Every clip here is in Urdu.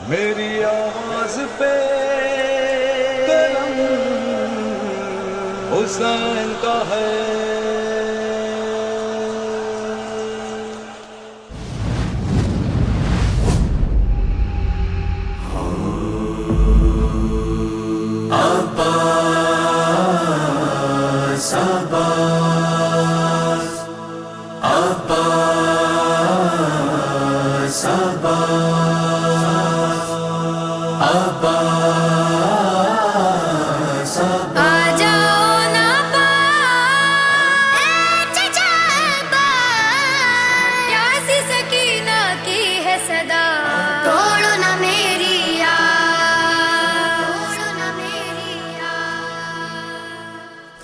میری آواز پہ قلم حسین کا ہے. عباس عباس عباس عباس آ جاؤ نا چچا پیاسی سکینہ کی ہے صدا. توڑو نہ میری یاد،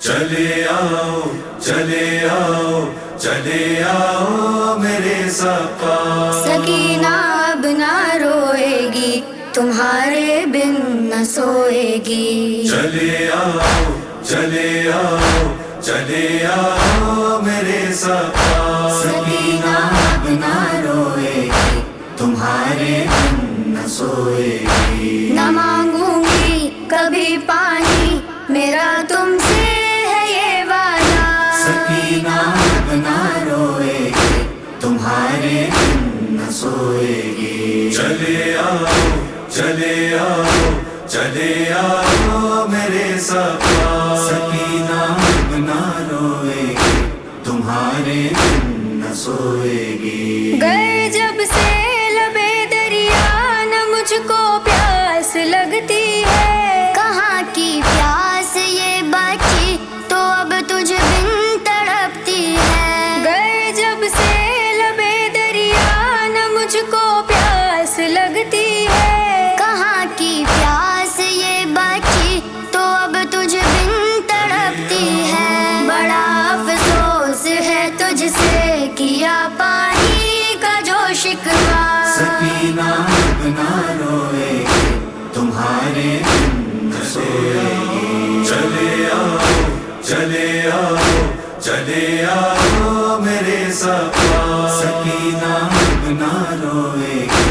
چلے آؤ چلے آؤ چلے آؤ میرے سقا. سکینہ اب نہ روئے گی، تمہارے بن نہ سوئے گی. چلے آؤ چلے آؤ چلے آؤ میرے سقا. سکینہ اب نہ روئے گی، تمہارے بن نہ سوئے گی. نہ مانگوں گی کبھی پانی، میرا تم سے ہے یہ وعدہ. سکینہ اب نہ روئے گی، تمہارے بن نہ سوئے گی. چلے آؤ چلے آؤ چلے آؤ میرے سقا. سکینہ اب نہ روئے گی، تمہارے بن نہ سوئے گی. گئے جب سے لبے دریا، نہ مجھ کو پیاس لگتی ہے. کہاں کی پیاس یہ بچی تو اب تجھ بن تڑپتی ہے. گئے جب سے لبے دریا، نہ مجھ کو پیاس لگتی ہے. کہاں کی پیاس یہ بچی تو اب تجھ بن تڑپتی ہے. بڑا افسوس ہے تجھ سے کیا پانی کا جو شکوہ. سکینہ اب نہ روئے گی، تمہارے بن نہ سوئے گی. چلے آؤ چلے آؤ چلے آؤ میرے سقا. سکینہ اب نہ روئے گی،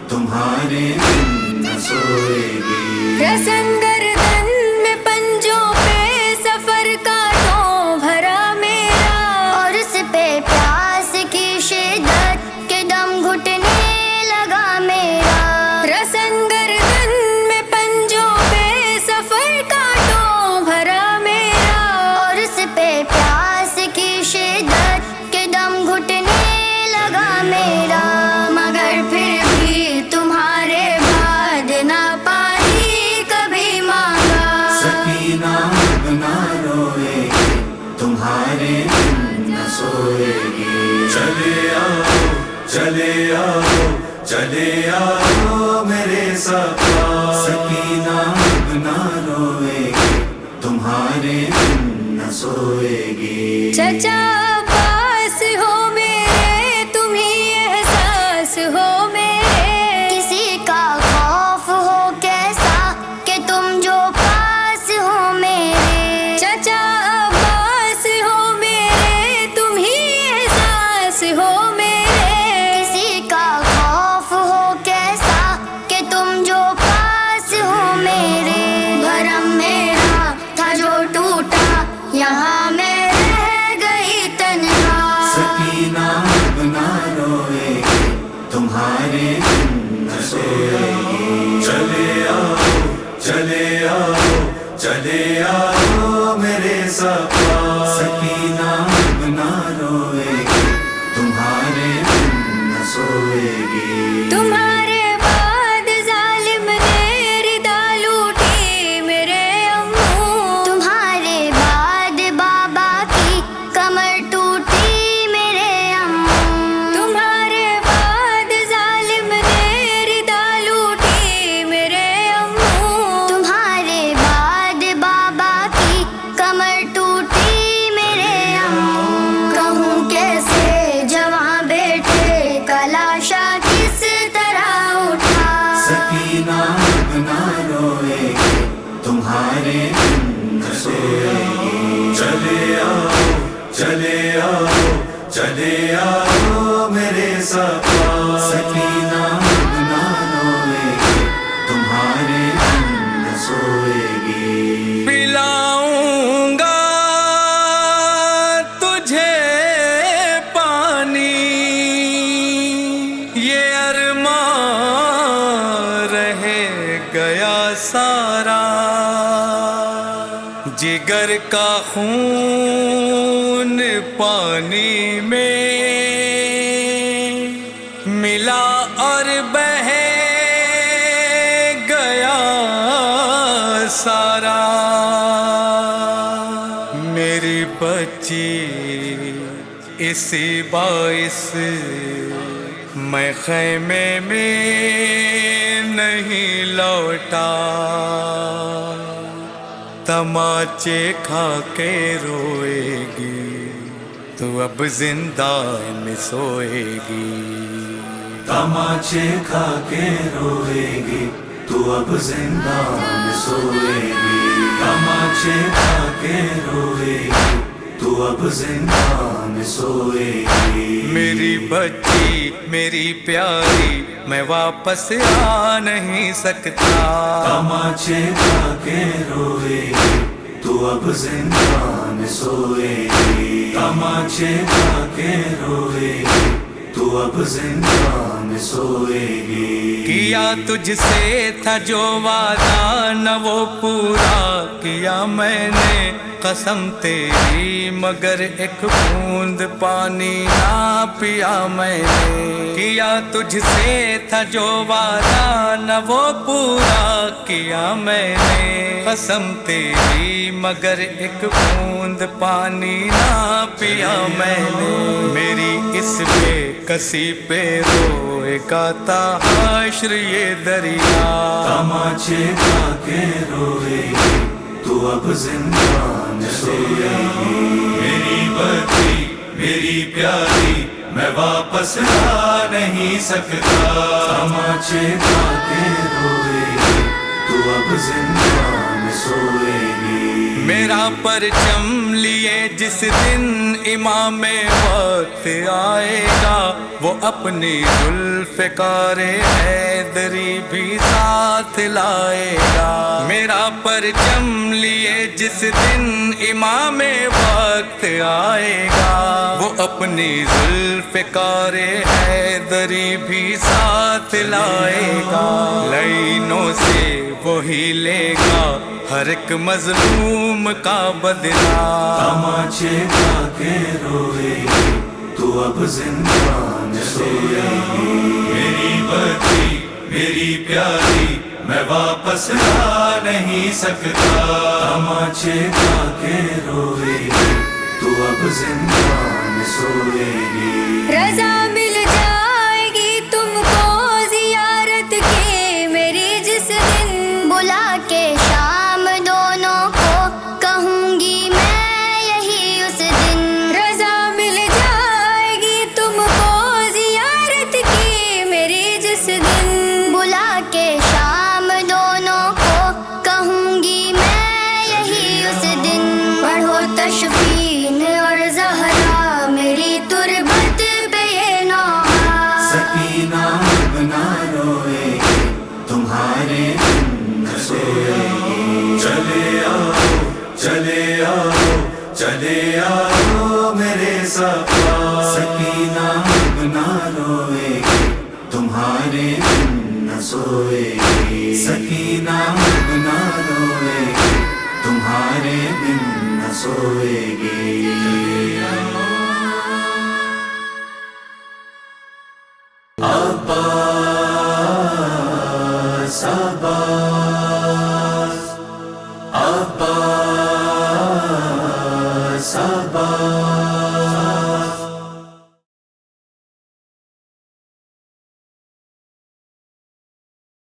تمہارے بن نہ سوئے گی. رسن گردن میں پنجوں پہ سفر کانٹوں بھرا میرا، اور اس پہ پیاس کی شدت کے دم گھٹنے لگا میرا. رسن گردن میں پنجوں پہ سفر کانٹوں بھرا میرا، اور اس پہ پیاس کی شدت کے دم گھٹنے لگا میرا. مگر پھر بھی تمہارے بعد نہ پانی کبھی مانگا. سکینہ اب نہ روئے گی، تمہارے بن نہ سوئے گی. چلے آؤ چلے آؤ چلے آؤ میرے سقا. سکینہ اب نہ روئے گی، تمہارے بن نہ سوئے گی. چچا پاس ہو میرے، تم ہی احساس ہو میرے. کسی کا خوف ہو کیسا کہ تم جو پاس ہو میرے. چچا پاس ہو میرے، تم ہی احساس ہو میرے. کسی کا خوف ہو کیسا کہ تم جو پاس ہو میرے. بھرم میرا تھا جو ٹوٹا، یہاں میں رہ گئی تنہا. سکینہ اب نہ روئے گی، تمہارے بن نہ سوئے گی. چلے آؤ چلے آؤ چلے آؤ میرے سقا. سکینہ اب نہ روئے گی، تمہارے بن نہ سوئے گی. تمہارے بعد ظالم نے ردا لوٹی میرے امو. تمہارے بعد بابا کی کمر ٹوٹی میرے امو. تمہارے بعد ظالم نے ردا لوٹی میرے امو. تمہارے بعد بابا کی کمر ٹوٹی میرے امو. کہوں کیسے جوان بیٹے کا لاشا کس طرح اٹھا. سکینہ اب نہ روئے گی، تمہارے بن نہ سوئے گی. چلے آؤ چلے آؤ چلے آؤ میرے سقا. سکینہ اب نہ روئے گی، جگر کا خون پانی میں ملا اور بہہ گیا سارا. میری بچی اسی باعث میں خیمے میں نہیں لوٹا. تماچے کھا کے روئے گی تو اب زندان میں سوئے گی. تماچے کھا کے روئے گی تو اب زندان میں سوئے گی. تماچے کھا کے روئے گی تو اب زندان میں سوئے گی. میری بچی میری پیاری میں واپس آ نہیں سکتا. تماچے کھا کے روئے گی تو اب زندان میں سوئے گی. تماچے کھا کے روئے گی تو اب زندان میں سوئے گی. کیا تجھ سے تھا جو وعدہ نہ وہ پورا کیا میں نے قسم تیری مگر ایک بوند پانی نہ پیا میں نے. کیا تجھ سے تھا جو وعدہ نہ وہ پورا کیا میں نے قسم تیری مگر ایک بوند پانی نہ پیا میں نے. میری اس بے کسی پہ روئے گا تا حشر یہ دریا. تماچے کھا کے روئے گی تو اب زندان میں سوئے گی. میری بچی میری پیاری میں واپس آ نہیں سکتا. تماچے کھا کے روئے گی تو اب زندان میں سوئے گی. میرا پرچم لیے جس دن امام وقت آئے گا وہ اپنی ذوالفقار حیدری بھی ساتھ لائے گا. میرا پرچم لیے جس دن امام وقت آئے گا وہ اپنی ذوالفقار حیدری بھی ساتھ لائے گا. لائنوں سے وہی لے گا ہر ایک مظلوم کا بدلہ. تماچے کھا کے روئے گی تو اب زندان میں سوئے گی. میری بچی میری پیاری میں واپس آ نہیں سکتا. تماچے کھا کے روئے گی تو اب زندان میں سوئے گی. رضا مل جائے گی تم کو زیارت کی میری جس دن بلا کے شام دونوں کو کہوں گی میں یہی اس دن. رضا مل جائے گی تم کو زیارت کی میری جس دن بلا کے شام دونوں کو کہوں گی میں یہی اس دن. پڑھو تشفین اور زہرا میری تربت پہ یہ نوحہ. سکینہ بنا روئے گی تمہارے دن نہ سوئے گی. چلے آؤ چلے آؤ چلے آؤ میرے صفا. سکینہ بنا روئے گی تمہارے دن نہ سوئے گی. سکینہ بنا روئے گی تمہارے دن نہ سوئے گی. عباس عباس عباس عباس